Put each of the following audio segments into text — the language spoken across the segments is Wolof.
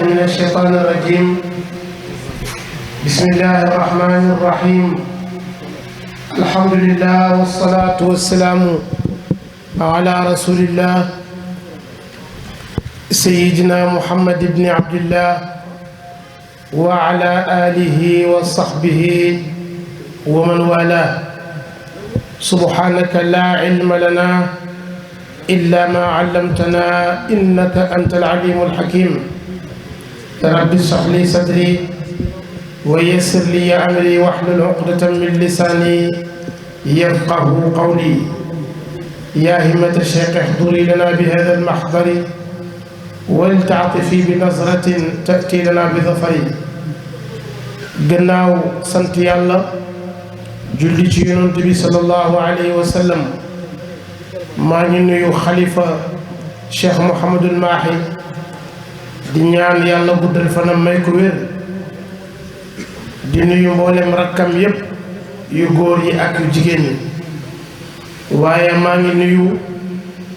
من الشيطان الرجيم. بسم الله الرحمن الرحيم. الحمد لله والصلاة والسلام على رسول الله سيدنا محمد بن عبد الله وعلى آله وصحبه ومن والاه. سبحانك لا علم لنا إلا ما علمتنا إنك أنت العليم الحكيم. رب اشرح لي صدري ويسر لي أمري واحلل عقدة من لساني يفقه قولي. يا همة الشيخ احضري لنا بهذا المحضر ولتعطفي بنظرة تأتي لنا بظفر. gannaaw sant yàlla julli ci yonent bi sallallahu alayhi wa sallam maa ngi nuyu xalifa Cheikh Mouhamadul Mahi di ñaan yàlla guddal fanam may ko wér. di nuyu mboolem rakkam yépp yu góor yi ak yu jigéen ñi. waaye maa ngi nuyu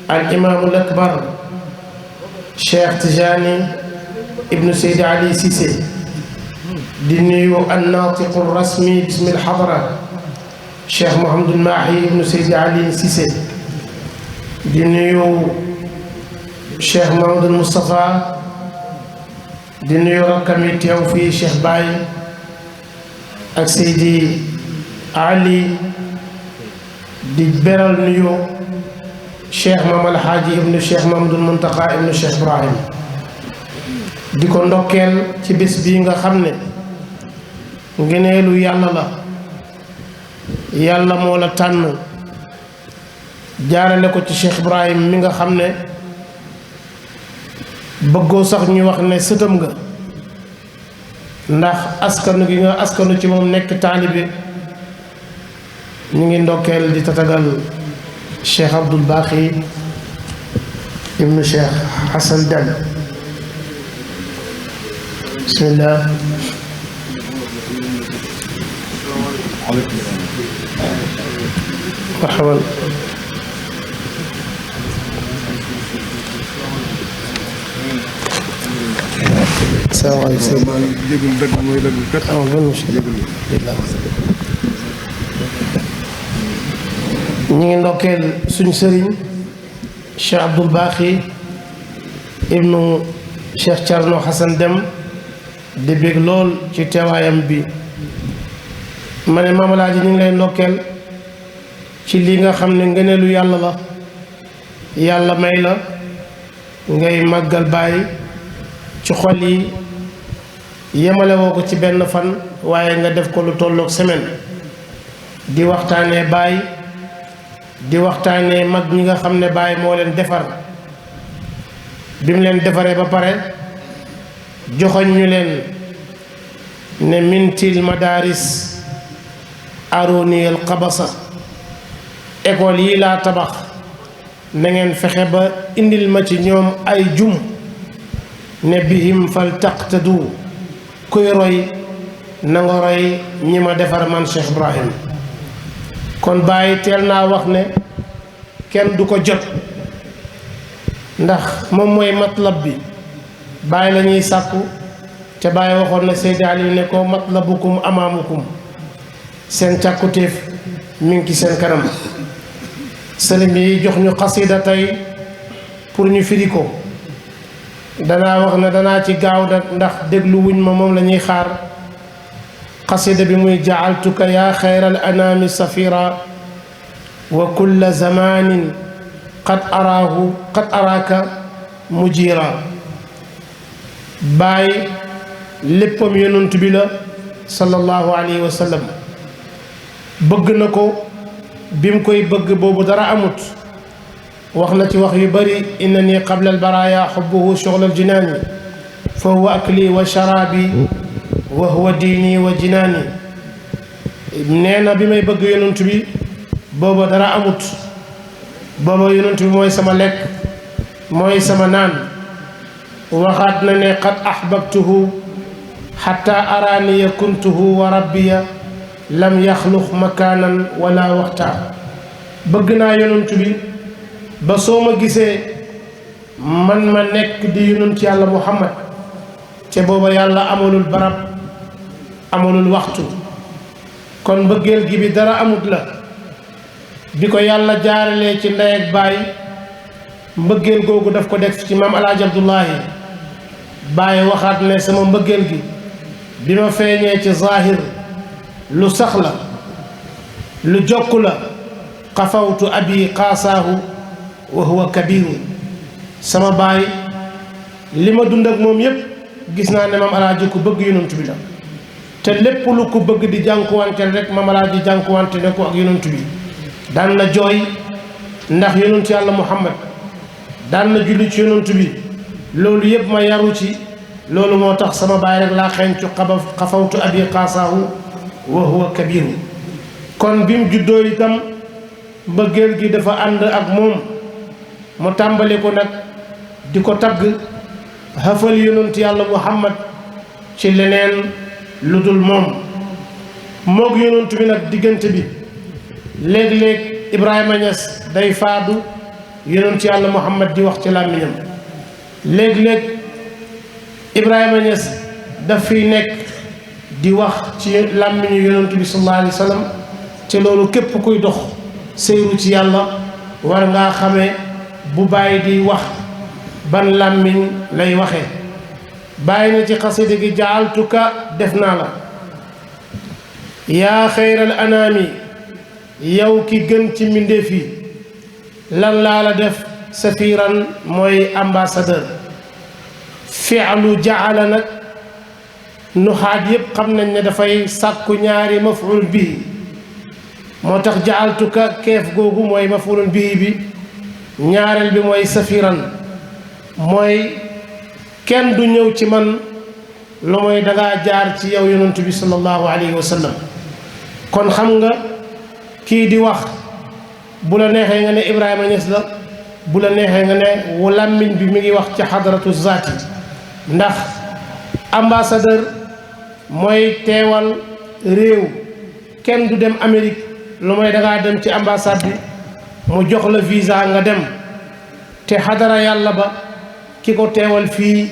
al imaamul akbar Cheikh Tijani ibnu Seydi Ali Cissé. di nuyu annaatiqu rasmi bismil hadra Cheikh Mouhamadul Mahi ibnu Seydi Ali Cissé. di nuyu Cheikh Mouhamadul Moustapha. di nuyu rakkam yi teew fii Cheikh Baye ak Seydi Ali. di beral nuyu Cheikh Maam Alhaaji ibnu Cheikh Mamadul Muntaqa ibnu Cheikh Ibrahim. di ko ndokkeel ci bés bii nga xam ne ngeneelu yàlla la. yàlla moo la tànn jaarale ko ci Cheikh Ibrahim mi nga xam ne bëggoo sax ñu wax ne sëtam nga, ndax askanu gi nga askanu ci moom nekk taalibe. ñu ngi ndokkeel di tatagal Cheikh Abdoul Baqi ibnu Cheikh Hassan Deme. bismillah. marhaban. salaamaaleykum. ñu ngi ndokkeel suñu sëriñ Cheikh Abdoul Baqi ibnu Cheikh Thierno Hassan Deme di bég lool ci teewaayam bi. ma ne Maam Alaaji ñu ngi lay ndokkeel ci li nga xam ne ngëneelu yàlla la. yàlla may la ngay màggal Baay ci xol yi. yemale woo ko ci benn fan waaye nga def ko lu tolloog semaine di waxtaanee Baay, di waxtaanee mag ñi nga xam ne Baay moo leen defar. bi mu leen defaree ba pare joxoñ ñu leen ne mintil madaris aroniyal xabasa. école yi laa tabax na ngeen fexe ba indil ma ci ñoom ay jum ne bihim fal taqtadu. kuy roy na nga roy ñi ma defar man Cheikh Ibrahim. kon Baay teel naa wax ne kenn du ko jot, ndax moom mooy matlab bi. Baay la ñuy sàkku te Baay waxoon na Seydi Ali ne ko matlabukum amaamukum. seen càkkutéef mi ngi ci seen kanam. sëriñ bi jox ñu xasida tey pour ñu firi ko. danaa wax ne danaa ci gaaw ndax déglu wuñ ma, moom la ñuy xaar. xasida bi muy jaaltuka yaa xayral anaami safira wa kulla zamanin qad araaka mujira. Baay léppam yonent bi la sallallahu alayhi wa sallam. bëgg na ko bi mu koy bëgg boobu dara amut. wax na ci wax yu bari innani qabla albaraya xubbuhu shughla aljinaani fa huwa akli wa sharaabi wa huwa diini wa jinaani. nee na bi may bëgg yonent bi booba dara amut. booba yonent bi mooy sama lekk mooy sama naan. waxaat na ne qad ahbabtuhu xatta araaniya kuntuhu wa rabbiya lam yaxluq makaanan wala waxta. bëgg naa yonent bi ba soo ma gisee man ma nekk di yonent yàlla Muhammad ca booba yàlla amalul barab amalul waxtu kon mbëggeel gi bi dara amut la bi ko yàlla jaaralee ci ndey ak baay mbëggeel googu daf ko def ci maam alaaji Abdullahi baay waxaat ne sama mbëggeel gi bi ma feeñee ci zahir lu sax la lu jokku la xafawtu abi qaasaahu wa huwa kabiru sama baay li ma dund ak moom yépp gis naa ne maam alaaji ku bëgg yonent bi la te lépp lu ko bëgg di jànkuwante rek maam alaaji jànkuwante ne ko ak yonent bi daan na jooy ndax yonent yàlla muhammad daan na julli ci yonent bi loolu yépp ma yaru ci loolu moo tax sama baay rek laa xencu xafawtu abi qaasaahu wa huwa kabiru kon bi mu juddoo itam mbëggeel gi dafa ànd ak moom mu tàmbali ko nag di ko tagg xafal yonent yàlla muhammad ci leneen lu dul moom moog yonent bi nag diggante bi léeg-léeg Ibrahima Niass day faadu yonent yàlla muhammad di wax ci làmmiñam léeg-léeg Ibrahima Niass daf fiy nekk di wax ci làmmiñu yonent bi sallallahu alayhi wa sallam te loolu képp kuy dox seyru ci yàlla war ngaa xamee bu bàyyi di wax ban làmmiñ lay waxe bàyyi na ci xasida gi jaaltuka def naa la yaa xayral anaami yow ki gën ci mbindéef yi lan laa la def safiran mooy ambassadeur fi'lu jaala nag nuxaat yépp xam nañ ne dafay sàkku ñaari maf'ul bii moo tax jaaltuka keef googu mooy maf'ulun bii bi ñaareel bi mooy safiran mooy kenn du ñëw ci man lu mooy dangaa jaar ci yow yonent bi sallallahu alayhi wa sallam kon xam nga kii di wax bu la neexee nga ne Ibrahima Niass la bu la neexee nga ne wu làmmiñ bi mi ngi wax ci xadaratu zaati ndax ambassadeur mooy teewal réew kenn du dem Amérique lu mooy dangaa dem ci ambassade bi mu jox la visa nga dem te xadara yàlla ba ki ko teewal fii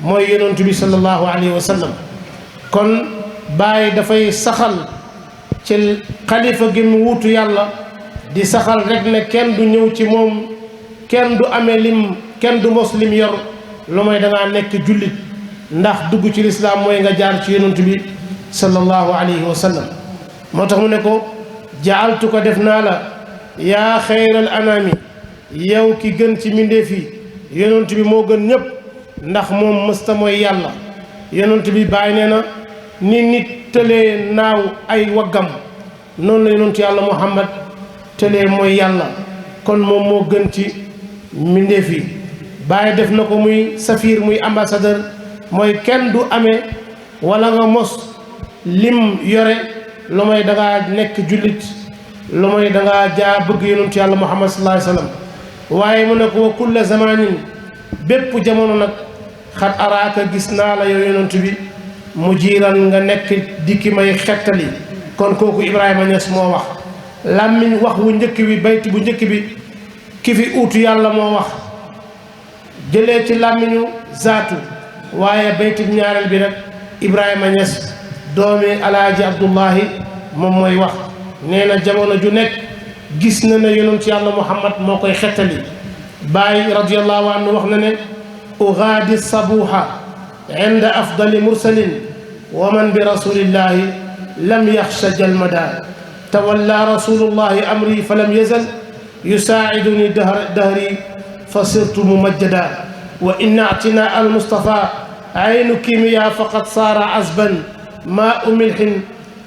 mooy yonent bi sallallahu alayhi wa sallam kon Baay dafay saxal ci xalifa gi mu wuutu yàlla di saxal rek ne kenn du ñëw ci moom kenn du amee lim kenn du mos lim yor lu mooy dangaa nekk jullit ndax dugg ci lislaam mooy nga jaar ci yonent bi sallallahu alayhi wa sallam moo tax mu ne ko jaaltu ko def naa la yaa xayral anaami yow ki gën ci mbindéef yi yonent bi moo gën ñépp ndax moom mësta mooy yàlla yonent bi bàyyi nee na ni nit tëlee naaw ay waggam noonu la yonent yàlla muhammad tëlee mooy yàlla kon moom moo gën ci mbindéef yi bàyyi def na ko muy safiir muy ambassadeur mooy kenn du amee wala nga mos lim yore lu may dangaa nekk jullit lu may dangaa jaa bëgg yonent yàlla muhammad sallallahu alayhi wa sallam waaye mu ne ko wa kulla zamanin bépp jamono nag xat araaka gis naa la yow yonent bi mu jiiran nga nekk dikki may xettali kon kooku Ibrahima Niass moo wax làmmiñ wax wu njëkk bi bayti bu njëkk bi ki fi uutu yàlla moo wax jëlee ci làmmiñu zaatu waaye bayti ñaareel bi nag Ibrahima Niass doomi alaaji Abdullahi moom mooy wax nee na jamono ju nekk gis na ne yonent yàlla muhammad moo koy xettali Baay radiyallahu anhu wax na ne ugaadi sabuha inda afdali mursalin wa man bi rasulillahi lam yaxsha jalmada tawalla rasulullahi amri fa lam yazal yusaaciduni dahri fa sirtu mumajjada wa inna atina almustafa aynu kimiya faqad saara azban maa umilhin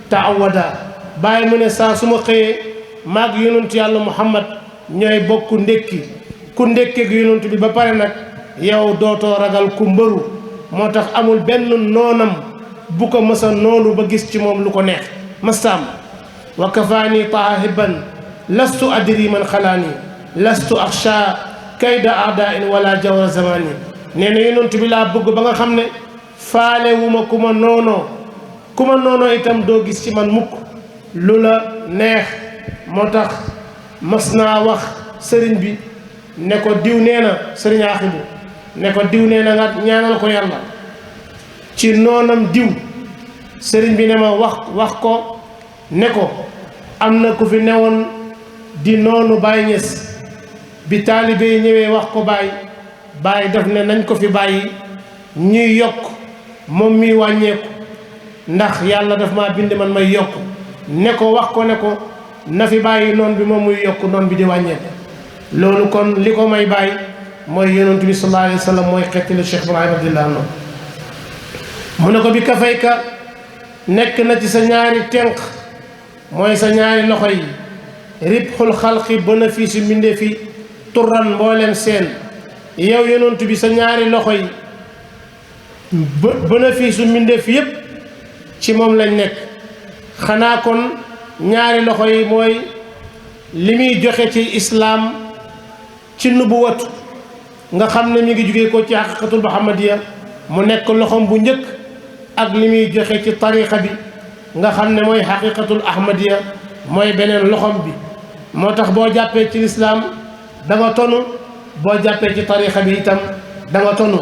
taawada Baay mu ne saa su ma xëyee maag yonent yàlla muhammad ñooy bokk ndékki ku ndékkeeg yonent bi ba pare nag yow dootoo ragal ku mbëru moo tax amul benn noonam bu ko mësa noonu ba gis ci moom lu ko neex mastaam wa kafaani taahiban lastu adri man xalaani lastu axsha kayda aadain wala jawra zamani nee na yonent bi laa bëgg ba nga xam ne faale wu ma ku ma noonoo itam doo gis ci man mukk lu la neex moo tax mas naa wax sëriñ bi ne ko diw nee na sëriñ Axibu ne ko diw nee na nga ñaanal ko yàlla ci noonam diw sëriñ bi ne ma wax ko ne ko am na ku fi newoon di noonu Baay Ñas bi taalibe yi ñëwee wax ko Baay def ne nañ ko fi bàyyi ñuy yokk moom mi wàññeeku ndax yàlla daf maa bind man may yokk ne ko wax ko ne ko na fi bàyyi noon bi moom muy yokk noon bi di wàññeeku loolu kon li ko may bàyyi mooy yonent bi sallallahu alayhi wa sallam mooy xettali Cheikh Ibrahima radiyallahu anhu mu ne ko bi kafayka nekk na ci sa ñaari tenq mooy sa ñaari loxo yi ribxul xalqi bénéfice yu mbindee fi turan mbooleem seen yow yonent bi sa ñaari loxo yi bénéfice yu mbindee fi yépp ci moom lañ nekk xanaa kon ñaari loxo yi mooy li muy joxe ci islaam ci nubuwatu nga xam ne mi ngi jugee ko ci xaqiqatul muhammadiya mu nekk loxom bu njëkk ak li muy joxe ci tariqa bi nga xam ne mooy xaqiqatul ahmadiya mooy beneen loxom bi moo tax boo jàppee ci lislaam da nga tonu boo jàppee ci tariqa bi itam da nga tonu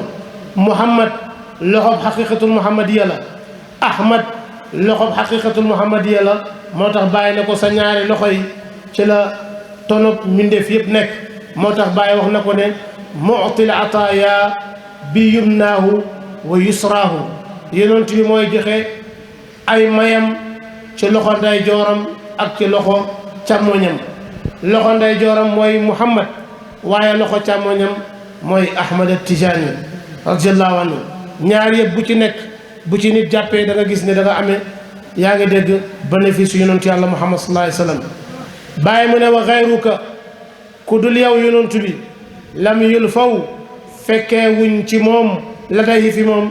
muhammad loxob xaqiqatul muhammadiya la ahmad loxob xaqiqatul muhammadiya la moo tax bàyyi na ko sa ñaari loxo yi ci la tonob mbindeef yëpp nekk moo tax bàyyi wax na ko ne mu'til ataaya bi yumnaahu wa yusraahu yonent bi mooy joxe ay mayam ci loxo nday jooram ak ci loxo càmmoñam loxo nday jooram mooy muhammad waaye loxo càmmoñam mooy ahmad at-tijaani radiyallahu anhu ñaar yëpp bu ci nekk bu ci nit jàppee da nga gis ne da nga amee yaa ngi dégg bénéfice yonentu yàlla muhammad sallallahu alayhi wa sallam bàyyi mu ne wa xayruka ku dul yow yonentu bi lam yul faw fekkee wuñ ci moom la day fi moom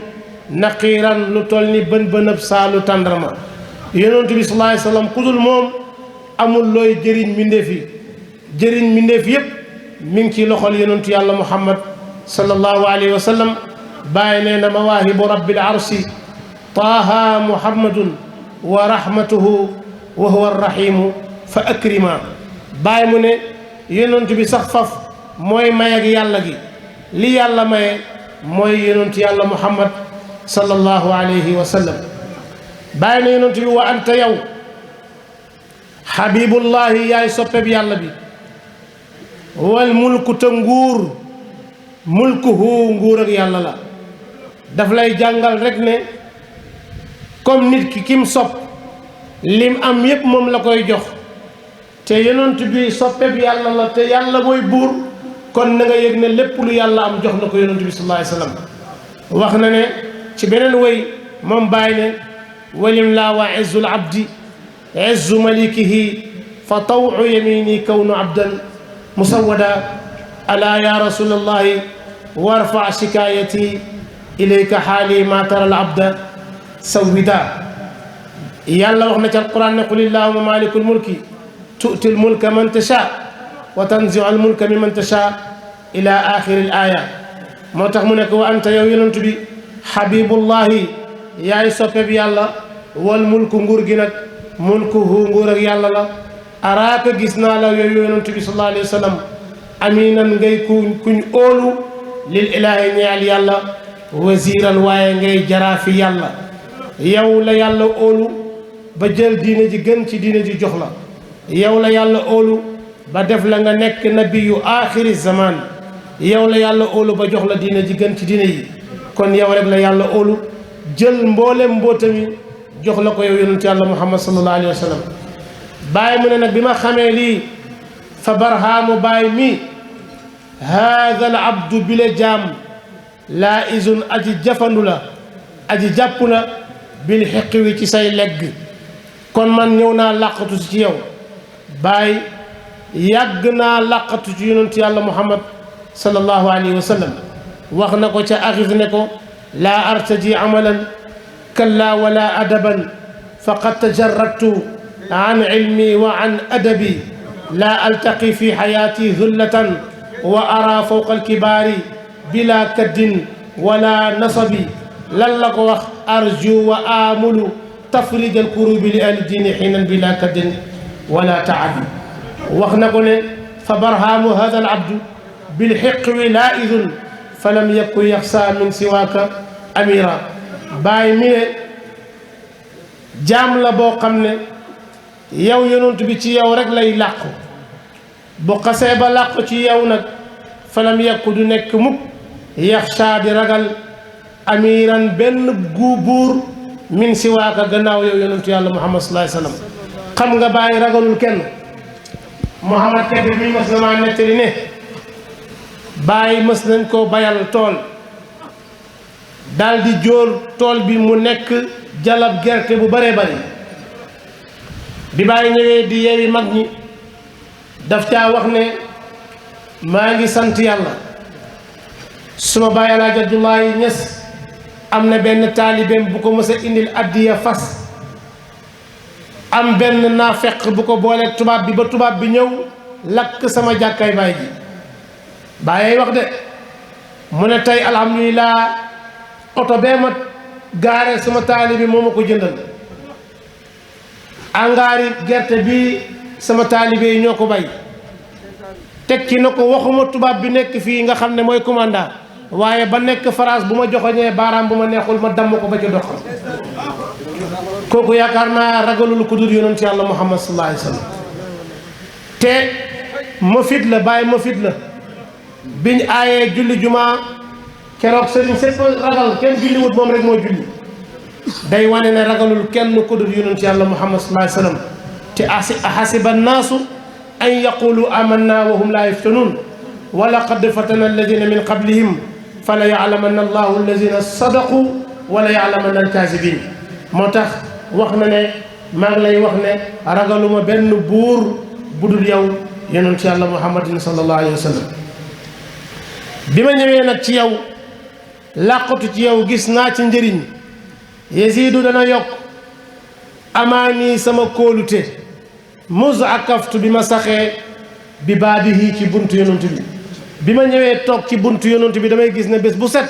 naqiiran lu toll ni bën saalu tàndarma yonentu bi sallallahu alayhi wa sallam ku dul moom amul looy jëriñ mbindeef yi jëriñ mbindeef yépp mi ngi ci loxol yonentu yàlla muhammad sallallahu alayhi wa sallam bàyyi nee na mawaahibu rabbil arsi taaha muhammadun wa rahmatuhu wa huwa arrahimu fa akrima bàyyi mu ne yonent bi sax faf mooy may ak yàlla gi li yàlla maye mooy yonent yàlla muhammad sallallahu alayhi wa sallam bàyyi na yonent bi wa anta yow habibullahi yaay soppeb yàlla bi wal mulku te nguur mulkuhu nguur ak yàlla la daf lay jàngal rek ne comme nit ki kim sopp lim am yépp moom la koy jox te yonent bi soppeb yàlla la te yàlla mooy buur kon na nga yëg ne lépp lu yàlla am jox na ko yonent bi sallallahu alayhi wa sallam wax na ne ci beneen way moom bàyyi ne walim laa wa izzul abdi izzu malikihi fa tawu yamini kawnu abdan musawwada ala ya rasulallahi warfa shikayati ilayka xaali ma tara al abda sawwida yàlla wax na ci alquran ne qul illahuma malikul mulki tu'ti al mulka man tasha wa tanzi'u al mulka mimman tasha ila axiri al aya moo tax mu nekk wa anta yow yonent bi habibullahi yaay soppe bi yàlla wal mulku nguur gi nag mulkuhu nguur ak yàlla la araaka gis naa la yow yonent bi sallallahu alayhi wa sallam aminan ngay kuñ óolu lil ilaahi ñeel yàlla wasiiran waaye ngay jaraafi yàlla yow la yàlla óolu ba jël diine ji gën ci diine ji jox la yow la yàlla óolu ba def la nga nekk nabiyu aaxiri zaman yow la yàlla óolu ba jox la diine ji gën ci diine yi kon yow rek la yàlla óolu jël mboolem mbootami jox la ko yow yonent yàlla muhammad sallallahu alayhi wa sallam bàyyi mu ne nag bi ma xamee lii fa barhaamu bàyyi mi haada al abdu bile jaam laa izun aji jafandu la aji jàpp la bil xeqi wi ci say legg kon man ñëw naa làqatu ci yow bàyyi yàgg naa làqatu ci yonent yàlla muhammad sallallahu alayhi wa sallam wax na ko ca axis ne ko laa artaji amalan kalla wala adaban faqad tajarradtu an ilmi wa an adabi laa altaqi fi xayaati zullatan wa ara fawqa alkibaari bila kaddin wala nasabi lan la ko wax arju wa amulu tafrij alkurubi li ahli diini xiinan bila kaddin wala taabi wax na ko ne fa barhaamu hada al abdu bilxiqwi laa idun fa lam yakun yaxsa min siwaaka amira bàyyi mi ne jaam la boo xam ne yow yonent bi ci yow rek lay làqu bu xasee ba làqu ci yow nag falam yekku du nekk mukk yaxsha di ragal amiran benn buur min siwaaka gannaaw yow yonentu yàlla muhammad sallallahu alayhi wasallam xam nga bàyyi ragalul kenn muhammad kebe mi mas na maa nettali ne bàyyi mës nañ ko bayal tool daldi jóor tool bi mu nekk jalab gerte bu bare bari bi bàyyi ñëwee di yeewi mag ñi daf caa wax ne maa ngi sant yàlla suma bàyyi Alaaji Abdoulaye Niass am na benn taalibeem bu ko mës a indil addiya fas am benn naafeq bu ko booleeg tubaab bi ba tubaab bi ñëw lakk sama jàkkaay baay ji bàyyey wax de mu ne tey alhamdulilah oto bee ma gaare sama taalibi moo ma ko jëndal angaari gerte bi sama taalibe yi ñoo ko bay teg ci na ko waxuma tubaab bi nekk fii nga xam ne mooy commandant waaye ba nekk France bu ma joxoñee baaraam bu ma neexul ma damm ko ba ci dox kooku yaakaar naa ragalul ku dul yonent yàlla muhammad sallallahu alayhi wasallam te ma fit la bàyyi ma fit la biñ aayee julli jumaa keroog sëriñ sépp ragal kenn julliwut moom rek moo julli day wane ne ragalul kenn ku dul yonent yàlla muhammad sallallahu alayhi wasallam te ahasiba annaasu an yaqulu amanna wa hum la yuftanun wa laqad fatana alladina min qablihim fala ya'lamanna allahu alladina sadaqu wala ya'lamanna alkazibin moo tax wax na ne maa ngi lay wax ne ragaluma benn buur budul yow yonent yàlla muhammadin sallallahu alayhi wa sallam bi ma ñëwee nag ci yow làqatu ci yow gis naa ci njëriñ yasiidu dana yokk amaani sama kóolute mus akaftu bi ma saxee bi baabihi ci buntu yonent bi ma ñëwee toog ci buntu yonent bi damay gis ne bés bu set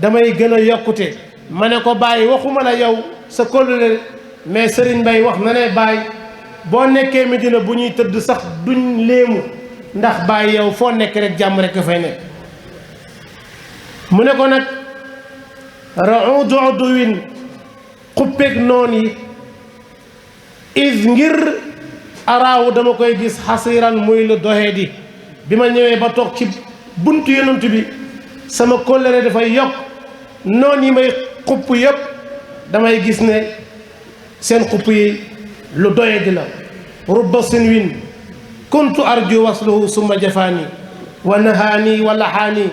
damay gën a yokkute ma ne ko bàyyi waxuma la yow sa kóllëre mais Serigne Mbaye wax na ne bàyyi boo nekkee Medina bu ñuy tëdd sax duñ léemu ndax bàyyi yow foo nekk rek jàmm rek a fay nekk mu ne ko nag raudu uduwin xuppeeg noon yi is ngir araawu dama koy gis xasiran muy lu doxee di bi ma ñëwee ba toog ci buntu yonent bi sama kóllëre dafay yokk noon yi may xupp yëpp damay gis ne seen xupp yi lu doye di la rubba sinwin kuntu arju wasluhu summa jafaani wa nahaani wa lahaani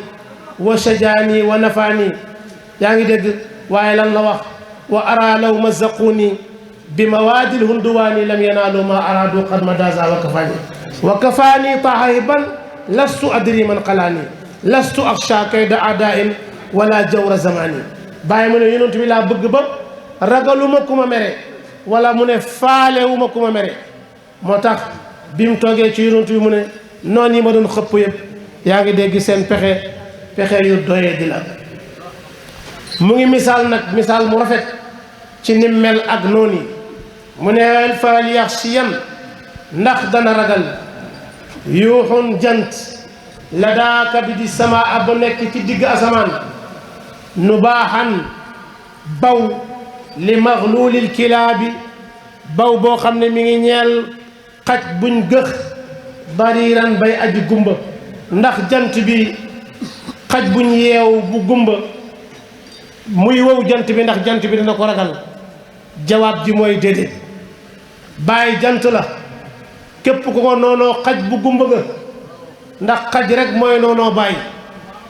wa shajaani wa nafaani yaa ngi dégg waaye lan la wax wa ara law mazaquuni bi mawaadil hunduwaani lam yanaalu ma araadu qad madaza wa kafaani tahiban lastu adri man qalaani lastu axsha kayda adain wala jawra zamani bàyyi mu ne yonent bi laa bëgg ba ragaluma ku ma mere wala mu ne faalewuma ku ma mere moo tax bi mu toogee ci yonent bi mu ne noon yi ma doon xëpp yëpp yaa ngi dégg seen pexe yu doyee di la mu ngi misaal nag misaal mu rafet ci nim mel ak noon yi mu ne fal yaxshiyan ndax dana ragal yuuxun jant la daaka bi di sama ab nekk ci digg asamaan nu baaxan baw li maxluulil kilaabi baw boo xam ne mi ngi ñeel xaj buñ gëx bariiran bay aji gumba ndax jant bi xaj buñ yeew bu gumba muy wow jant bi ndax jant bi dana ko ragal jawaab ji mooy déedéet bàyyi jant la képp ku ko noonoo xaj bu gumba ga ndax xaj rek mooy noonoo bàyyi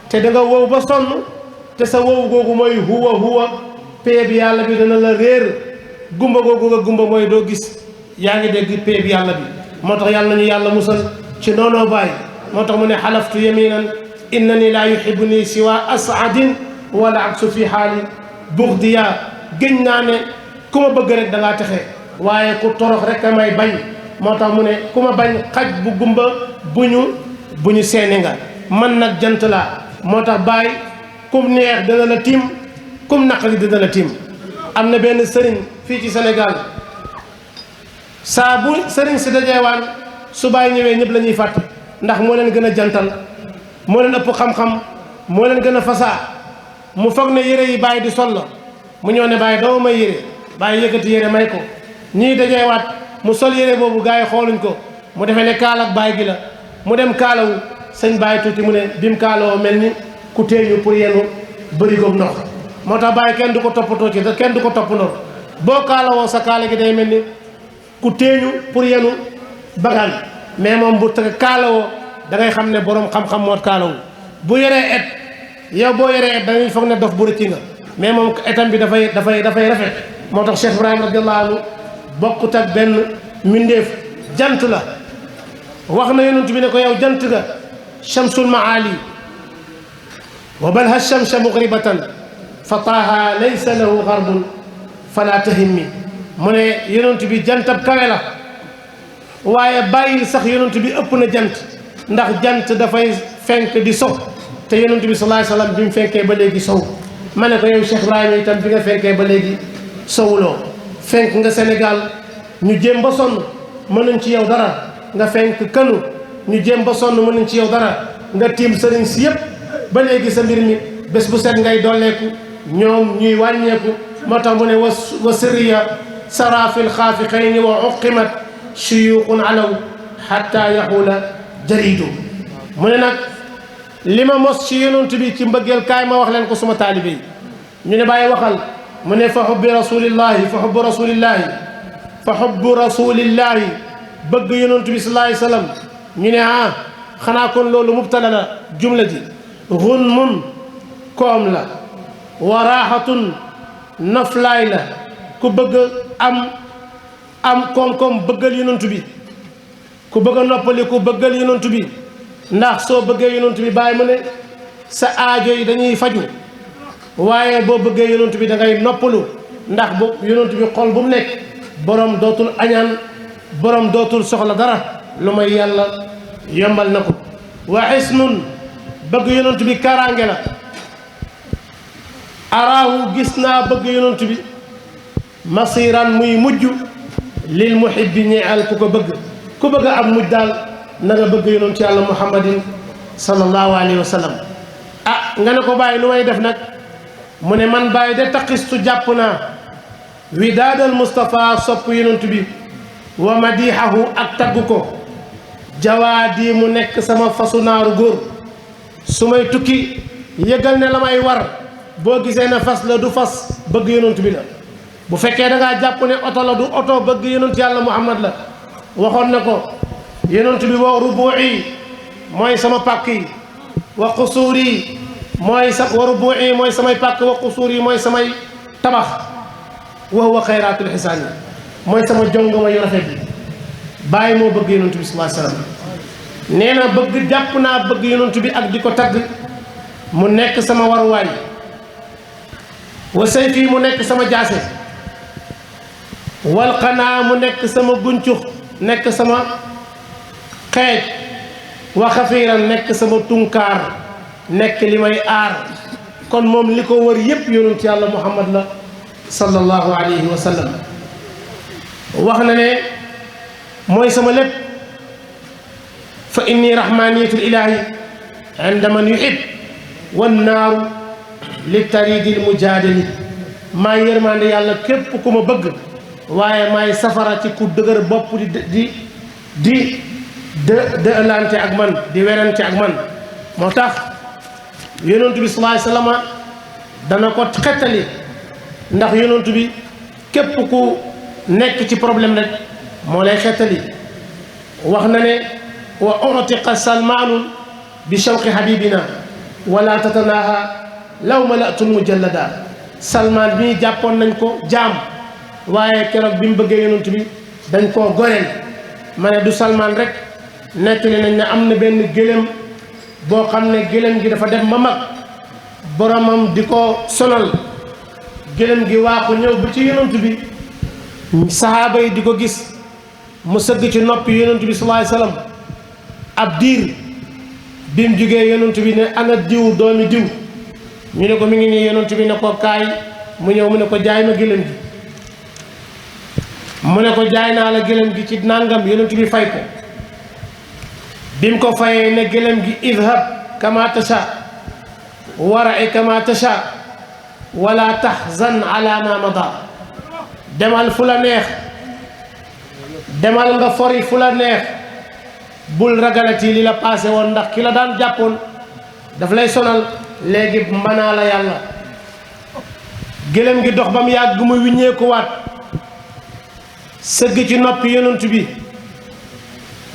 te da nga wow ba sonn te sa wow googu mooy huwa pee bi yàlla bi dana la réer gumba googu nga gumba mooy doo gis yaa ngi dégg pee bi yàlla bi moo tax yàlla nañu yàlla musal ci noonoo bàyyi moo tax mu ne xalaftu yaminan innani laa yuhibbuni siwa asadin wala aksu fi xaali buxdiya gëñ naa ne ku ma bëgg rek da ngaa texe waaye ku torox rek a may bañ moo tax mu ne ku ma bañ xaj bu gumba bu ñu seeni nga man nag jant laa moo tax bàyyi kum neex dana la tiim kum naqari dana la tiim am na benn sëriñ fii ci Sénégal saa bu sëriñ si dajeewaan su bàyyi ñëwee ñëpp la ñuy fàtte ndax moo leen gën a jantal moo leen ëpp xam-xam moo leen gën a fasaa mu foog ne yére yi bàyyi di sol la mu ñëw ne bàyyi doo may yére bàyyi yëkkati yére may ko ñii dajeewaat mu sol yére boobu gars yi xooluñ ko mu defee ne kaal ak baay gi la mu dem kaalawu sëñ Baye tuuti mu ne bim kaaloo mel ni ku téeñu pour yenu bëri goog ndox moo tax Baye kenn du ko toppatoo ci kenn du ko toppandoo boo kaalawoo sa kaala gi day mel ni ku téeñu pour yenu bagaan mais moom bu tëgg kaalawoo da ngay xam ne borom xam-xam moo kaalawu bu yoree et yow boo yoree et dañuy foog ne dof bu rëcci nga mais moom etam bi dafay rafet moo tax Cheikh Ibrahima radiyallahu anhu bokkut ak benn mbindeef jant la wax na yonent bi ne ko yow jant ga shamsul maali wa balha shamsa mugribatan fa taaha laysa lahu garbun fala tahimmi mu ne yonent bi jantab kawe la waaye bàyyil sax yonent bi ëpp na jant ndax jant dafay fenk di sow te yonent bi sallallahu alayhi wasallam bi mu fenkee ba léegi sow ma ne ko yow Cheikh Ibrahima itam bi nga fenkee ba léegi sowuloo fenk nga Sénégal ñu jéem ba sonn mënuñ ci yow dara nga fenk kanu ñu jéem ba sonn mënuñ ci yow dara nga tiim sëriñ si yëpp ba léegi sa mbir mi bés bu set ngay dolleeku ñoom ñuy wàññeeku moo tax mu ne wa sirriya sarafil xaafiqayni wa uqimat shuyuqun alaw xatta yaxula jaridu mu ne nag li ma mos ci yonent bi ci mbëggeel kaay ma wax leen ko suma taalibe yi ñu ne bàyyi waxal mu ne fa xubbi rasulillahi fa xubbu rasulillahi fa xubbu rasulillahi bëgg yonent bi sallallahu alayhi wasallam ñu ne xanaa kon loolu mubtala la jumla ji gunmun koom la wa raaxatun naflaay la ku bëgg am koom-koom bëggal yonent bi ku bëgg a noppali ku bëggal yonent bi ndax soo bëggee yonent bi bàyyi mu ne sa aajo yi dañuy faju waaye boo bëggee yonent bi da ngay noppalu ndax bu yonent bi xol bu mu nekk borom dootul añaan borom dootul soxla dara lu may yàlla yombal na ko wa xisnun bëgg yonent bi kaaraange la araahu gis naa bëgg yonent bi masiran muy mujj lil muhibbi ñeal ku ko bëgg am mujj daal na nga bëgg yonent yàlla muhammadin sallallahu alayhi wa sallam nga ne ko bàyyi lu may def nag mu ne man bàyyi de taqistu jàpp naa widaadal Mustafa sopp yonent bi wa madihahu ak tagg ko jawaadi mu nekk sama fasu naaru góor su may tukki yëgal ne la may war boo gisee ne fas la du fas bëgg yonent bi la bu fekkee da ngaa jàpp ne oto la du oto bëgg yonent yàlla muhammad la waxoon na ko yonent bi wa rubu'i mooy sama pàkk yi wa qusuuri mooy wa rubu'i mooy samay pàkk wa qusuuri mooy samay tabax wa huwa xayraatul xisaan yi mooy sama jongoma yu rafet bi bàyyi moo bëgg yonent bi sallallahu alayhi wasallam nee na bëgg jàpp naa bëgg yonent bi ak di ko tagg mu nekk sama waruwaay wa sayfi mu nekk sama jaase wal qanaa mu nekk sama guncux nekk sama xeej wa xafiiran nekk sama tunkaar nekk li may aar kon moom li ko wër yépp yonent yàlla muhammad la sallallahu alayhi wa sallam wax na ne mooy sama lépp fa inni rahmaniyatul ilahi inda man yuhib wan naaru li taridil mujaadili maay yërmande yàlla képp ku ma bëgg waaye maay safara ci ku dëgër bopp di dëlante ak man di werante ak man moo tax yonent bi sallallahu alayhi wasallam dana ko xettali ndax yonent bi képp ku nekk ci problème rek moo lay xettali wax na ne wa utiqa salmaanun bi shawqi habibina wala tatanaha law malatul mujallada salmaan bi jàppoon nañ ko jaam waaye keroog bi mu bëggee yonent bi dañ koo goreel ma ne du salmaan rek nettali nañ ne am na benn gëlëm boo xam ne gëlëm gi dafa def ba mag boromam di ko sonal gëlëm gi waa ko ñëw ba ci yonent bi sahaaba yi di ko gis mu sëgg ci noppi yonent bi sallallahu alayhi wasallam ab diir bi mu jógee yonent bi ne ana diw doomi diw ñu ne ko mi ngi nii yonent bi ne ko kaay mu ñëw mu ne ko jaay ma gëlëm gi mu ne ko jaay naa la gëlëm gi ci nangam yonent bi fay ko bi mu ko fayee ne gëlëm gi idhab kama tasha wara'i kama tasha wala tahzan ala ma mada demal fu la neex demal nga fori fu la neex bul ragalati li la passé woon ndax ki la daan jàppoon daf lay sonal léegi mbanaa la yàlla gëlëm gi dox ba mu yàgg mu wiññeeku waat sëgg ci noppi yonent bi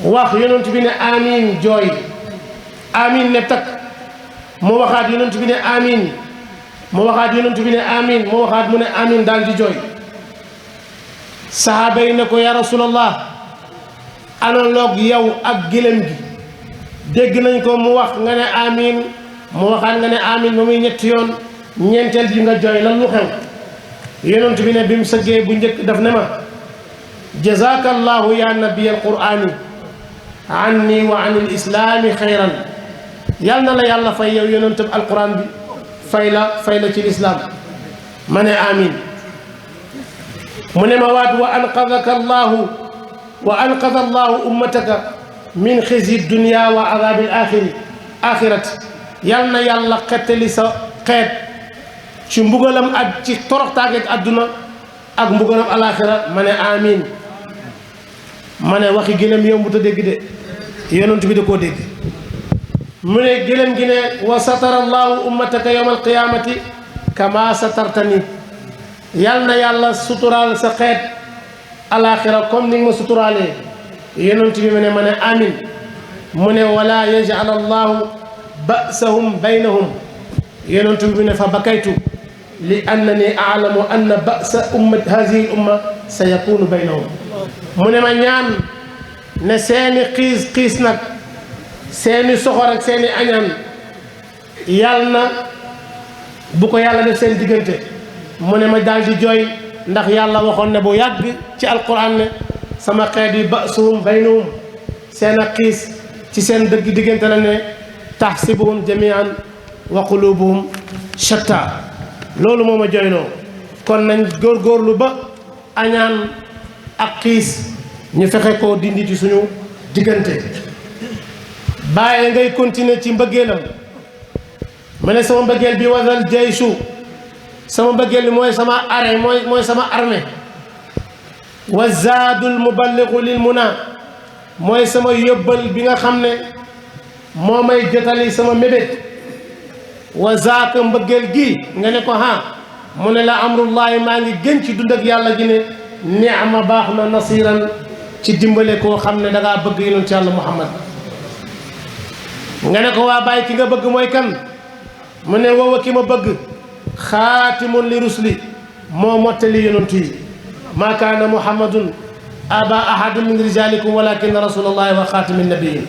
wax yonent bi ne amin jooy amin ne takk mu waxaat yonent bi ne amin mu waxaat yonent bi ne amin mu waxaat mu ne amin daal di jooy sahaaba yi ne ko ya rasulallah analoog yow ak gëlëm gi dégg nañ ko mu wax nga ne amin mu waxaat nga ne amin ba muy ñetti yoon ñeenteel bi nga jooy lan lu xew yonent bi ne bi mu sëggee bu njëkk daf ne ma jazaka allahu ya nabiy alqurani anni wa an alislami xayran yal na la yàlla fay yow yonentab alquran bi fay la ci lislaam ma ne amin mu ne ma waat wa anqadaka allahu wa anqada allahu ummataka min xizyi dunia wa adabi axirati yal na yàlla xettali sa xeet ci mbugalam ak ci toroxtaageeg adduna ak mbugalam alaxira ma ne amin ma ne waxi gëlëm yombut a dégg de yonent bi da koo dégg mu ne gëlëm gi ne wa satara allahu ummataka yawma alqiyamati kama satartani yal na yàlla suturaal sa xeet alaxira comme ni nga ma suturaalee yonent bi mu ne ma ne amin mu ne wala yaj'al allahu ba'sahum baynahum yonent bi mu ne fa bakaytu li annani a'lamu anna ba'sa ummat hadhihi al-umma sayakunu baynahum mu ne ma ñaan ne seeni xiis nag seeni soxor ak seeni añaan yàlla na bu ko yàlla def seen diggante mu ne ma daal di jooy ndax yàlla waxoon ne bu yàgg ci alquran ne sama xeet yi ba'suhum baynahum seen ak xiis ci seen dëgg diggante la ne tahsibuhum jami'an wa qulubuhum shatta loolu moo ma jooyloo kon nañ góorgóorlu ba añaan ak xiis ñu fexe koo dindi ci suñu diggante bàyyi ngay continuer ci mbëggeelam ma ne sama mbëggeel bi wasal jaysu sama mbëggeel bi mooy sama armée mooy sama armée wa zaadul muballigu lil muna mooy sama yóbbal bi nga xam ne moo may jotali sama mébét wa zaaka mbëggeel gi nga ne ko mu ne la amrullahi maa ngi gën ci dund ak yàlla gi ne ni'ma baax na nasiran ci dimbale koo xam ne da ngaa bëgg yonent yàlla muhammad nga ne ko waa bàyyi ki nga bëgg mooy kan mu ne woowa ki ma bëgg xaatimun li rusli moo mottali yonent yi maa kaana muhammadun aba ahadin min rijalikum walakin rasulullahi wa xaatimin nabiyin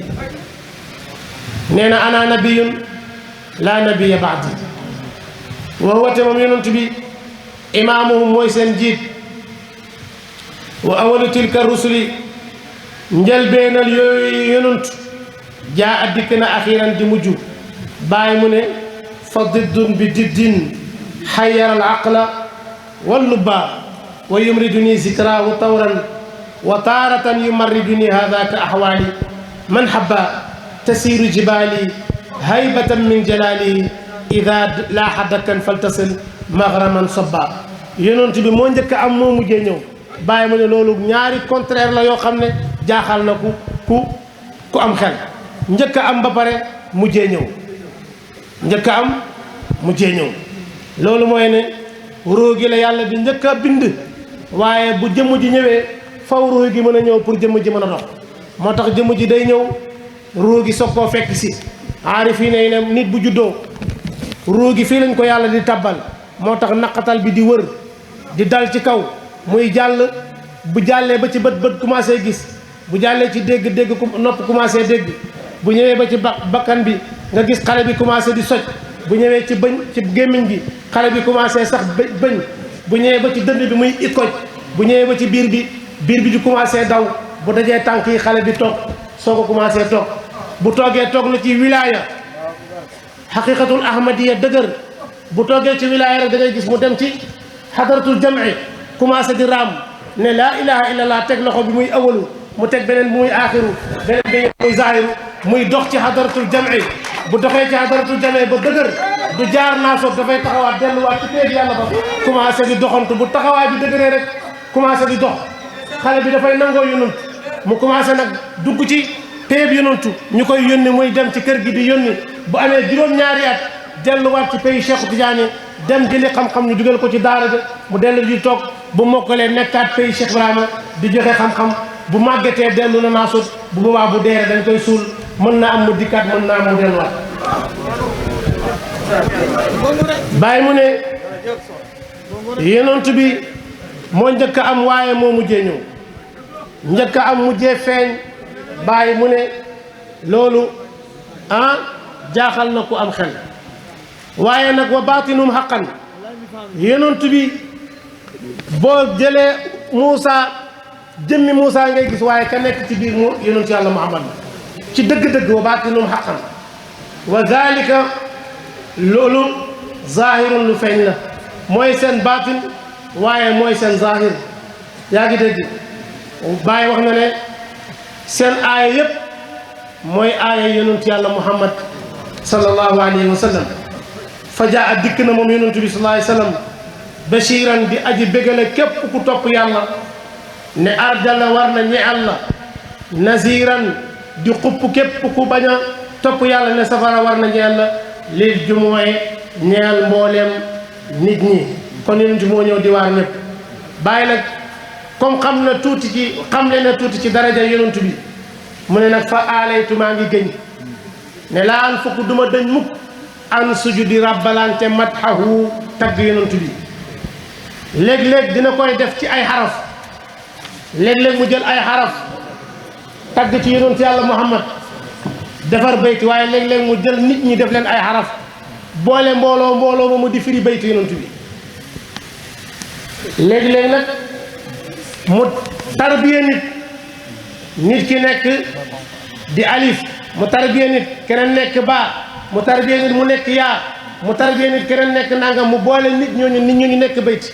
nee na ana nabiyun la nabiya baadi wa huwa te moom yonent bi imaamuhum mooy seen jiit wa awalu tilka rusuli njëlbeenal yooyu yonent jaa a dikk na axiran di mujj bàyyi mu ne fa diddun bi diddin xayyara al aqla wallubba wa yumriduni zikraahu tawran wa taaratan yumarriduni hada ka axwaali man habba tasiiru jibaali haybatan min jalaali ida laaxa dakkan faltasil maghraman sabba yonent bi moo njëkk am moo mujjee ñëw bàyyi mu ne loolu ñaari contraire la yoo xam ne jaaxal na ku am xel njëkk am ba pare mujjee ñëw njëkk am mujjee ñëw loolu mooy ne ruu gi la yàlla di njëkk a bind waaye bu jëmm ji ñëwee faw ruu gi mën a ñëw pour jëmm ji mën a dox moo tax jëmm ji day ñëw ruu gi soog koo fekk si aarif yi ne nit bu juddoo ruu gi fii lañ ko yàlla di tabbal moo tax naqatal bi di wër di dal ci kaw muy jàll bu jàllee ba ci bët commencé gis bu jàllee ci dégg nopp commencé dégg bu ñëwee ba ci bakkan bi nga gis xale bi commencé di soj bu ñëwee ci bëñ ci gémmiñ gi xale bi commencé sax bëñ bu ñëwee ba ci dënd bi muy ikkoj bu ñëwee ba ci biir bi di commencé daw bu dajee tànk yi xale bi toog soo ko commencé toog bu toogee toog na ci wilaaya xaqiqatul ahmadiya dëgër bu toogee ci wilaaya rek da ngay gis mu dem ci xadaratul jam'i commencé di raam ne laa ilaha illallah teg loxo bi muy awalu mu teg beneen bi muy aaxiru beneen bi muy zaahiru muy dox ci xadaratul jam'i bu doxee ci xadaratul jam'i ba dëgër du jaar naasoo dafay taxawaat delluwaat ci péeg yàlla ba commencé di doxantu bu taxawaay bi dëgëree rek commencé di dox xale bi dafay nangoo yonent mu commencé nag dugg ci péeb yonentu ñu koy yónni muy dem ci kër gi di yónni bu amee juróom-ñaari at delluwaat ci pays Cheikh Tidiane dem jëli xam-xam ñu dugal ko ci daara ja mu dellu di toog bu mokkalee nekkaat pays Cheikh Ibrahima di joxe xam-xam bu màggetee dellu na naasut bu boobaa bu deere dañ koy suul mën na am mu dikkaat mën na am mu delluwaat bàyyi mu ne yonent bi moo njëkk a am waaye moo mujjee ñëw njëkk a am mujjee feeñ bàyyi mu ne loolu jaaxal na ku am xel waaye nag wa baatinum xaqan yonent bi boo jëlee Moussa jëmmi Moussa ngay gis waaye ka nekk ci biir mu yonent yàlla Muhammad ci dëgg-dëgg wa baatinum xaqan wa zalika loolu zahirun lu feeñ la mooy seen baatin waaye mooy seen zahir yaa ngi dégg Baay wax na ne seen aaya yëpp mooy aaya yonent yàlla Muhammad sallallahu alayhi wa sallam fa jaa dikk na moom yonent bi sallallahu alayhi wa sallam bashiran di aji bégale képp ku topp yàlla ne arjala war na ñeal la naziran di xupp képp ku bañ a topp yàlla ne safara war na ñeel la lil jumooy ñeel mbooleem nit ñi kon yonent moo ñëw di waar ñëpp bàyyi nag comme xam le na tuuti ci daraja yonent bi mu ne nag fa aalaytu maa ngi gëñ ne laa an fukk duma dëñ mukk an sujudi rabbalante madhahu tagg yonent bi léeg-léeg dina koy def ci ay xaraf léeg-léeg mu jël ay xaraf tagg ci yonent yàlla Muhammad defar bayti waaye léeg-léeg mu jël nit ñi def leen ay xaraf boole mbooloo ma mu di firi bayti yonent bi léeg-léeg nag mu tarbiya nit ki nekk di alif mu tarbiya nit keneen nekk baa mu tarbiya nit mu nekk yaa mu tarbiya nit keneen nekk nangam mu boole nit ñooñu nekk bayti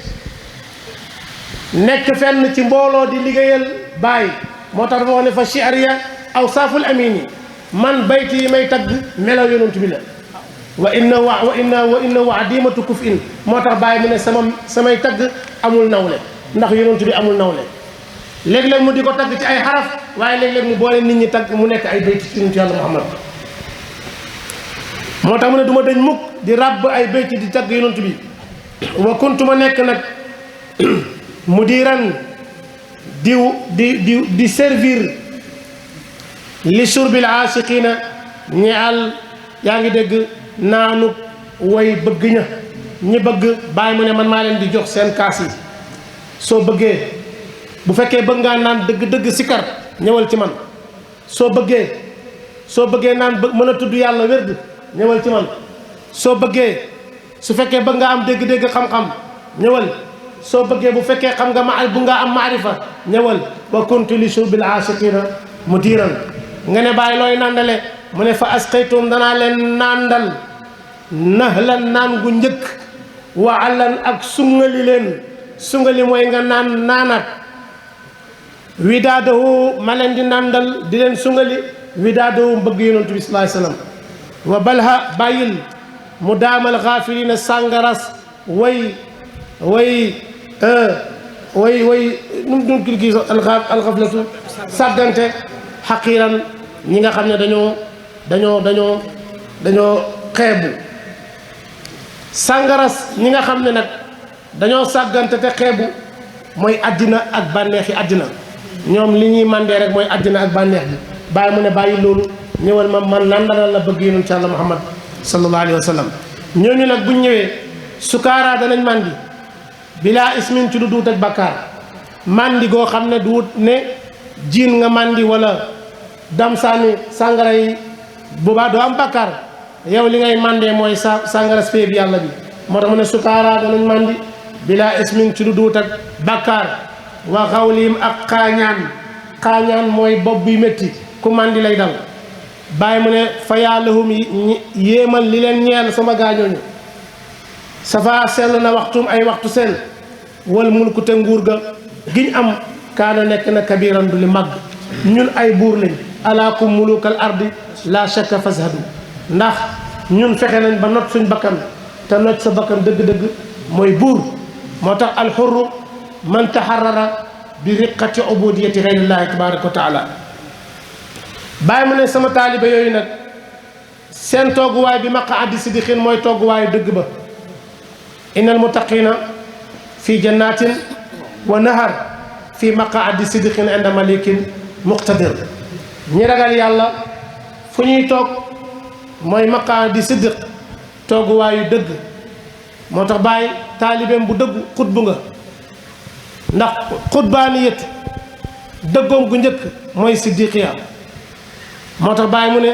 nekk fenn ci mbooloo di liggéeyal bàyyi moo tax dafa wax ne fa shi'riya aw saaful amini man bayti yi may tagg melaw yonent bi la wa inna adimatu kuf in moo tax bàyyi mu ne samay tagg amul nawle ndax yonent bi amul nawle léeg-léeg mu di ko tagg ci ay xaraf waaye léeg-léeg mu boole nit ñi tagg mu nekk ay bayti ci yonent yàlla Muhammad moo tax mu ne du ma dañ mukk di ràbb ay bayti di tagg yonent bi wa kuntu ma nekk nag mudiran di servir li surbil aasiqina ñeal yaa ngi dégg naanu way bëgg ñi bëgg bàyyi mu ne man maa leen di jox seen kaas yi soo bëggee bu fekkee bëgg ngaa naan dëgg sikar ñëwal ci man soo bëggee naan mën a tudd yàlla wérd ñëwal ci man soo bëggee su fekkee bëgg nga am dégg xam-xam ñëwal soo bëggee bu fekkee xam nga bu nga am maarifa ñëwal wa kuntu li shurbil aasiqina mudiran nga ne bàyyi looy nandale mu ne fa asqaytum danaa leen nandal nahlan naan gu njëkk wa allan ak sungali leen sungali mooy nga naanaat widaadahu ma leen di nandal di leen sungali widaadahu mbëgg yonent bi sallallahu alayhi wasallam wa balha bàyyil mu daamal xaafilina sàngaras way nu mu kii alxaflatu sàggante xaqiiran ñi nga xam ne dañoo xeebu sàngaras ñi nga xam ne nag dañoo sàggante te xeebu mooy àddina ak bànneexi àddina ñoom li ñuy mandee rek mooy àddina ak bànneex bi bàyyi mu ne bàyyi loolu ñëwal man nandalal la bëgg yonent Yàlla Muhammad sallallahu alayhi wa sallam ñooñu nag buñ ñëwee sukaaraa danañ mandi bilaa ismin ci lu duut ak bakkaar mandi goo xam ne duut ne jiin nga mandi wala dam sànni sàngara yi boobaa doo am bakkaar yow li ngay mandee mooy sàngara spee bi yàlla bi moo tax mu ne sukaaraa danañ mandi bilaa ismin ci lu duut ak bakkaar wa xawliim ak xaañaan mooy bopp bi métti ku mandi lay dal bàyyi mu ne fa yàllahum yéemal li leen ñeel sama gaañooñu safa sell na waxtum ay waxtu seen wal mulku te nguur ga giñ am kaana nekk na kabiran du li màgg ñun ay buur lañ alaakum mulukal ardi la shakka fashadu ndax ñun fexe nañ ba not suñ bakkan te not sa bakkan dëgg-dëgg mooy buur moo tax alxurru man taxarara bi riqati ubudiyati gayrillahi tabaraka wa taala bàyyi mu ne sama taaliba yooyu nag seen tooguwaay bi maqaadi siddiqin mooy tooguwaayu dëgg ba innal muttaqina fi jannatin wa nahar fi maqaadi siddiqin inda malikin muqtadir ñi ragal yàlla fu ñuy toog mooy maqaadi siddiq tooguwaayu dëgg moo tax bàyyi taalibeem bu dëgg xutbu nga ndax xutbaaniyat dëggoom gu njëkk mooy siddiqiya moo tax bàyyi mu ne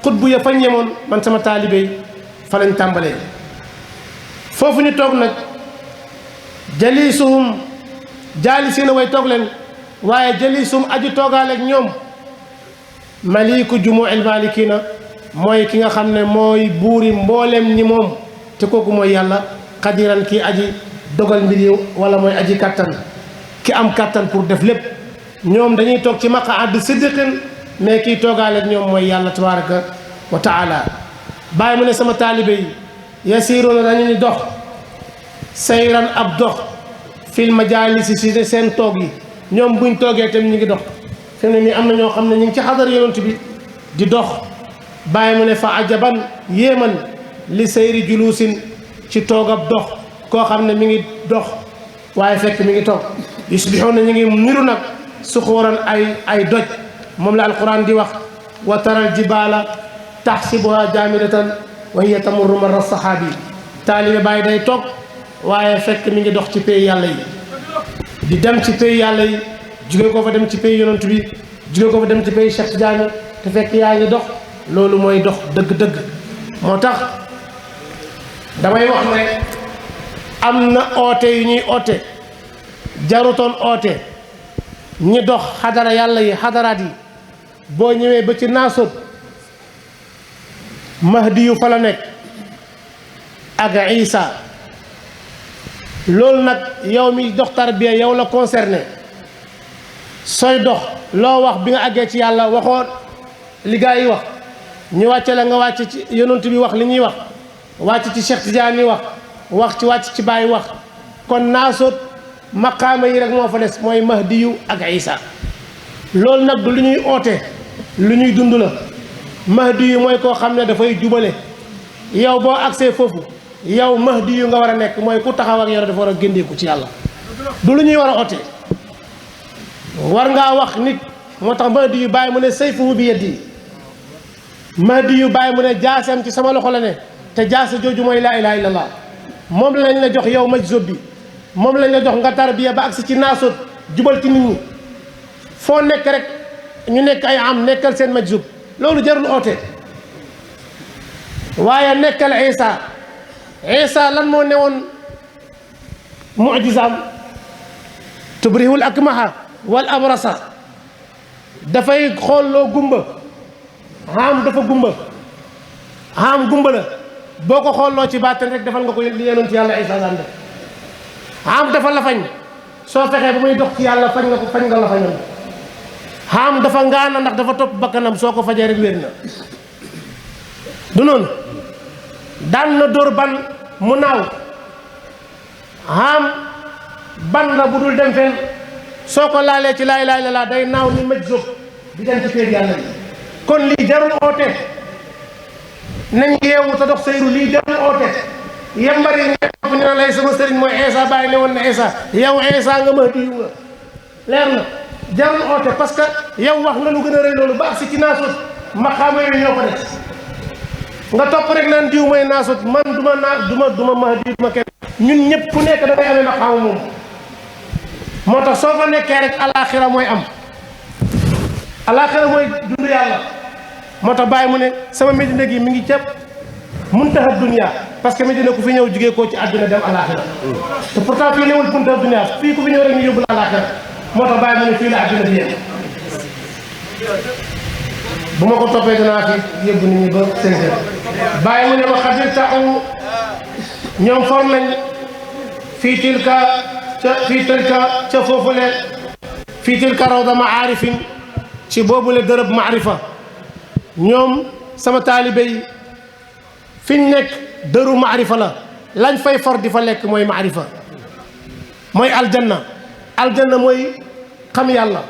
xutbu ya fañ yemoon man sama taalibe yi fa lañ tàmbalee foofu ñu toog nag jalisuhum jaalisiina way toog leen waaye jalisuhum aju toogaaleeg ñoom maliku jumuil malikina mooy ki nga xam ne mooy buuri mboolem ñi moom te kooku mooy yàlla xadiran kii aji dogal mbir yi wala mooy aji kattan ki am kattan pour def lépp ñoom dañuy toog ci maqaad siddiqin mais kii toogaaleeg ñoom mooy yàlla tabaraka wa taala bàyyi mu ne sama taalibe yi yasiruuna dañuy dox sayran ab dox fil majaalisi si seen toog yi ñoom buñ toogee tam ñu ngi dox fi mu ne nii am na ñoo xam ne ñu ngi ci xadar yonent bi di dox bàyyi mu ne fa ajaban yéeman li sayri juluusin ci toog ab dox koo xam ne mi ngi dox waaye fekk mi ngi toog yusbixuuna ñu ngi niru nag suxuuran ay doj moom la alquran di wax wa taral jibaala taxsibuha jaamidatan wa hiya tamurru marra sahaabi taalibe bàyyi day toog waaye fekk mi ngi dox ci pays yàlla yi di dem ci pays yàlla yi jóge ko fa dem ci pays yonent bi jóge ko fa dem ci pays Cheikh Tidiane te fekk yaa ngi dox loolu mooy dox dëgg-dëgg moo tax damay wax ne am na oote yu ñuy oote jarutoon oote ñi dox xadara yàlla yi xadaraat yi boo ñëwee ba ci naasut mahdi yu fa la nekk ak isa loolu nag yow mi dox tarbiya yow la concerné sooy dox loo wax bi nga àggee ci yàlla waxoo li gaa yi wax ñu wàcce la nga wàcc ci yonent bi wax li ñuy wax wàcc ci Cheikh Tidiane yi wax ci wàcc ci Baye wax kon naasut maqaama yi rek moo fa des mooy mahdi yu ak isa loolu nag du lu ñuy oote lu ñuy dund la mahdi yu mooy koo xam ne dafay jubale yow boo agsee foofu yow mahdi yu nga war a nekk mooy ku taxaw ak yow dafa war a géndeeku ci yàlla du lu ñuy war a oote war ngaa wax nit moo tax mahdi yu bàyyi mu ne sayfuhu bi yadi mahdi yu bàyyi mu ne jaaseem ci sama loxo la ne te jaase jooju mooy laa ilaha illallah moom lañ la jox yow majzub bi moom lañ la jox nga tarbiya ba agsi ci naasut jubal ci nit ñi foo nekk rek ñu nekk ay am nekkal seen majzub loolu jarul oote waaye nekkal isa lan moo newoon mujizaam tubrihul akmaha wal abrasa dafay xoolloo gumba xam dafa gumba xam gumba la boo ko xoolloo ci baatin rek defal nga ko li yonent yàlla isa daan def xam dafa lafañ soo fexee ba muy dox ci yàlla fañ nga lafañam xam dafa ngaana ndax dafa topp bakkanam soo ko fajee rek wér na du noonu daan na dóor ban mu naaw xam ban la bu dul dem fenn soo ko laalee ci laa ilaaha illallaah day naaw ni mëj jóg di dem ci péer yàlla yi kon lii jarul oote nañ yeewu te dox seyru lii jarul oote yembar yi nga topp ñu ne lay sama sëriñ mooy Isa bàyyi ne woon na Isa yow Isa nga ma diyu nga leer na jarul oote parce que yow wax nga lu gën a rëy loolu ba si ci naasut maqaama yooyu ñoo ko def nga topp rek naan diw mooy naasut man duma ma diw duma kenn ñun ñëpp ku nekk dafay amee maqaama moom moo tax soo fa nekkee rek alaxira mooy am alaxira mooy dund yàlla moo tax bàyyi mu ne sama Medina gi mi ngi ceeb muntaha dunya parce que Medina ku fi ñëw jugee koo ci àdduna dem alaxira te pourtant fii newul muntaha dunya fii ku fi ñëw rek ñu yóbbu la alaxira moo tax bàyyi mu ne fii la àdduna bi yéen bu ma ko toppee danaa fi yóbbu nit ñi ba 5 heures bàyyi mu ne ma xadir taxu ñoom for nañ fii tilka ca foofule fii tilka rawda maarifin ci boobule dërëb maarifa ñoom sama taalibe yi fi ñu nekk dëru maarifa la lañ fay for di fa lekk mooy maarifa mooy aljanna. aljanna mooy xam yàlla.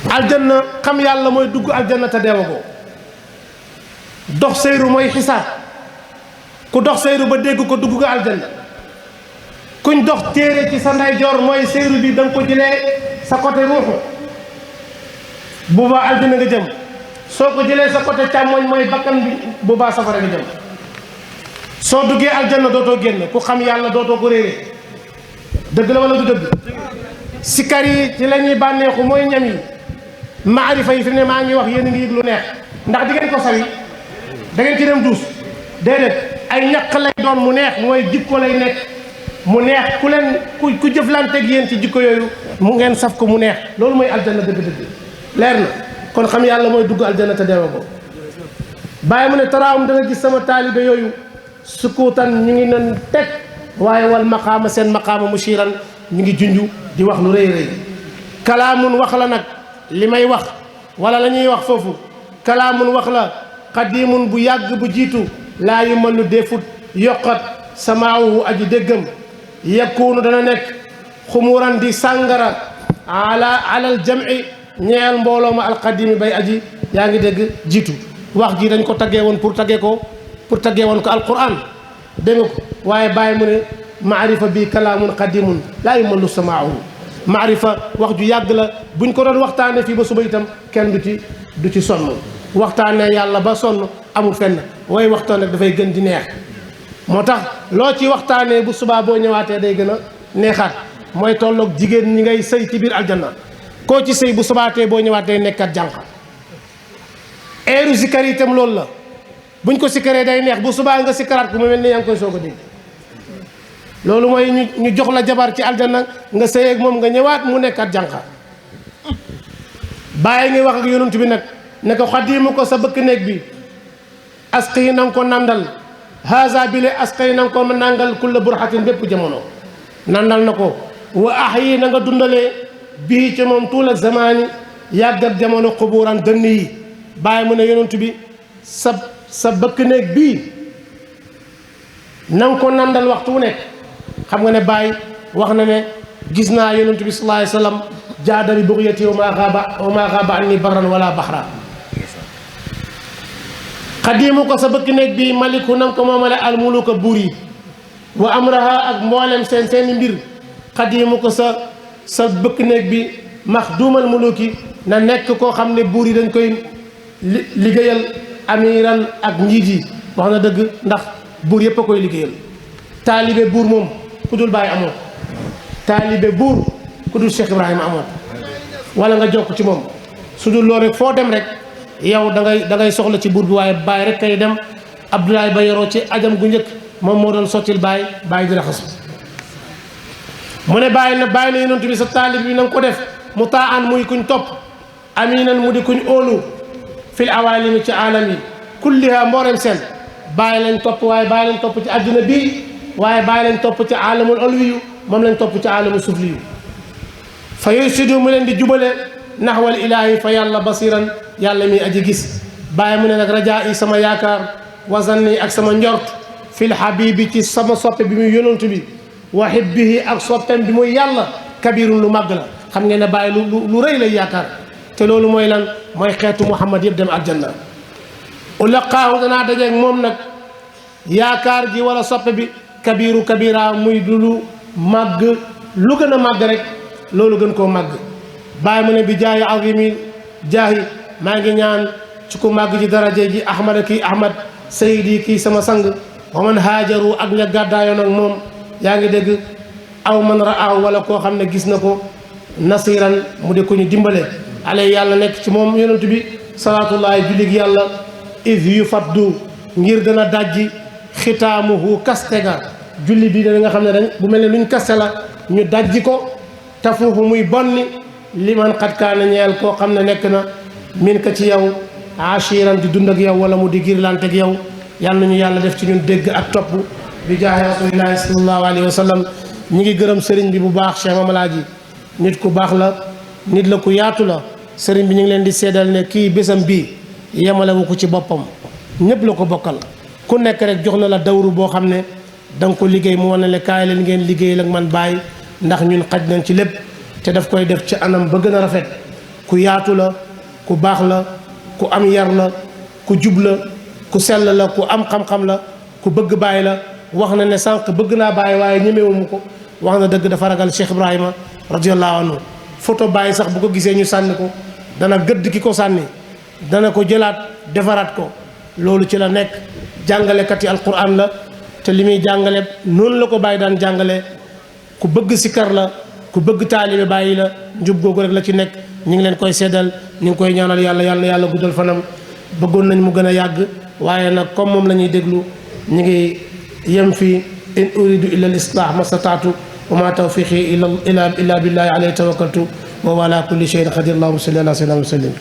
aljanna xam yàlla mooy dugg aljanna te deewagoo. dox seyru mooy xisaab ku dox seyru ba dégg ko dugg nga aljanna. kuñ dox téere ci sa ndeyjoor mooy seyru bi da nga ko jëlee sa côté ruuxu boobaa aljanna nga jëm. soo ko jëlee sa côté càmmoñ mooy bakkan bi boobaa safara nga jëm. soo duggee aljanna dootoo génn ku xam yàlla dootoo ko réeree. dëgg la wala du dëgg. sikar yi ci la ñuy bànneexu mooy ñam yi. maarifa yi fi ne maa ngi wax yéen a ngi yëg lu neex ndax di ngeen ko sawi da ngeen ci dem duus déedéet ay ñaq lay doon mu neex mooy jikko lay nekk mu neex ku leen ku jëflanteeg yéen ci jikko yooyu mu ngeen saf ko mu neex loolu mooy aljanna dëgg-dëgg leer na kon xam yàlla mooy dugg aljanna te deewa ko bàyyi mu ne taraawum da nga gis sama taalibe yooyu sukuutan ñu ngi nan teg waaye wal maqaama seen maqaama mushiran ñu ngi junju di wax lu rëy rëy kalaamun wax la nag li may wax wala la ñuy wax foofu kalaamun wax la qadimun bu yàgg bu jiitu laa yu mën lu defut yokkat samaawuhu aji déggam yakunu dana nekk xumuran di sàngara alal jam'i ñeel mbooloo ma alqadimi bay aji yaa ngi dégg jiitu wax ji dañ ko taggee woon pour taggee woon ko alquran dégg nga ko waaye bàyyi mu ne maarifa bi kalaamun qadimun laa yu mën lu samaawuhu maarifa wax ju yàgg la buñ ko doon waxtaanee fii ba suba itam kenn du ci sonn waxtaanee yàlla ba sonn amul fenn way waxtaan rek dafay gën di neex moo tax loo ci waxtaanee bu subaa boo ñëwaatee day gën a neexaat mooy tolloog jigéen ñi ngay sëy ci biir aljanna koo ci sëy bu subaatee boo ñëwaatee nekkat jànq eeru sikkar itam loolu la buñ ko sikkaree day neex bu subaa nga sikkaraat ko mu mel ni yaa ngi koy soog a dégg loolu mooy ñu jox la jabar ci aljanna nga sëy ak moom nga ñëwaat mu nekkat jànqa bàyyi ngi wax ak yonent bi nag ne ko xadimu ko sa bëkk néeg bi asqi na nga ko nandal haza bi le asqi na nga ko nangal kulla burhatin bépp jamono nandal na ko wa ahyi na nga dundalee bii ci moom tuula zamaani yàggat jamono xubuuran dënn yi bàyyi mu ne yonent bi sa bëkk néeg bii na nga ko nandal waxtu wu nekk xam nga ne Baye wax na ne gis naa yonent bi sallallahu alayhi wa sallam jaada bi bugyati wa maa xaaba anni barran wala baxra xadimu ko sa bëkk néeg bi maliku nam ko moomale almuluka buur yi wa amraha ak mboolem seeni mbir xadimu ko sa bëkk néeg bi maxduumal muluki na nekk koo xam ne buur yi dañ koy liggéeyal amiran ak njiit yi wax na dëgg ndax buur yëpp a koy liggéeyal taalibe buur moom ku dul Baye amoon taalibe buur ku dul Cheikh Ibrahima amoon wala nga jokk ci moom su dul loolu rek foo dem rek yow da ngay soxla ci buur bi waaye Baye rek kay dem Abdoulaye Ba yoroo ci ajam gu njëkk moom moo doon sottil Baye di raxas mu ne Baye na yonent bi sa taalib bi na nga ko def mu taa an muy kuñ topp aminan mu di kuñ óolu fil awaalimi ci aalam yi kulliha mboolem seen Baye lañ topp waaye Baye lañ topp ci àdduna bii waaye Baye lañ topp ci aalamul olwiyu moom lañ topp ci aalamul sufliyu fa yursidu mu leen di jubale naxwal ilaahi fa yàlla basiran yàlla mi aji gis Baye mu ne nag rajaa yi sama yaakaar wasanni ak sama njort fil habibi ci sama soppe bi muy yonantu bi wa hibbihi ak soppem bi muy yàlla kabirun lu màgg la xam ngeen ne Baye lu rëy lay yaakaar te loolu mooy lan mooy xeetu Muhammad yëpp dem aljanna ulaqaahu danaa dajeeg moom nag yaakaar ji wala soppe bi kabiru kabira muy lu màgg lu gën a màgg rek loolu gën koo màgg Baye mu ne bi jaayi azimi jaahi maa ngi ñaan ci ku màgg ji daraje ji ahmad kii ahmad sayidi kii sama sang wa man haajaru ak ña gàddaayoon ak moom yaa ngi dégg aw man raahu wala koo xam ne gis na ko nasiran mu de ko ñu dimbale alay yàlla nekk ci moom yonent bi salaatullahi jullig yàlla is yu faddu ngir dana dajji xitaamuhu kastega julli bi da nga xam ne dañ bu mel ne luñ kaste la ñu dajji ko tafuufu muy bonni liman xat kaana ñeel koo xam ne nekk na min ka ci yow ashiran di dund ak yow wala mu di girlante ak yow yàlla nañu yàlla def ci ñun dégg ak topp bi jaahi rasulillahi sallallahu alayhi wa sallam ñi ngi gërëm sëriñ bi bu baax Cheikh Mamalaaji nit ku baax la nit la ku yaatu la sëriñ bi ñu ngi leen di seedal ne kii bésam bii yemalewu ko ci boppam ñëpp la ko bokkal ku nekk rek jox na la dawru boo xam ne da nga ko liggéey mu wane le kaay leen ngeen liggéey ak man bàyyi ndax ñun xaj nañ ci lépp te daf koy def ci anam ba gën a rafet ku yaatu la ku baax la ku am yar la ku jub la ku sell la ku am xam-xam la ku bëgg bàyyi la wax na ne sànq bëgg naa bàyyi waaye ñemewumu ko wax na dëgg dafa ragal Cheikh Ibrahima radiyallahu anhu photo bàyyi sax bu ko gisee ñu sànni ko dana gëdd ki ko sànni dana ko jëlaat defaraat ko loolu ci la nekk jàngalekat yi alquran la te li muy jàngale noonu la ko bàyyi daan jàngale ku bëgg sikar la ku bëgg taalibe bàyyi la njub googu rek la ci nekk ñu ngi leen koy seddal ñu ngi koy ñaanal yàlla yàlla guddal fanam bëggoon nañ mu gën a yàgg waaye nag comme moom la ñuy déglu ñu ngi yem fii in uridu illa al islah ma stataatu wa ma tawfiqi illa billahi alayhi tawakkaltu wa ala kulli shay'in qadir allahumma salli ala sayyidina wa sallim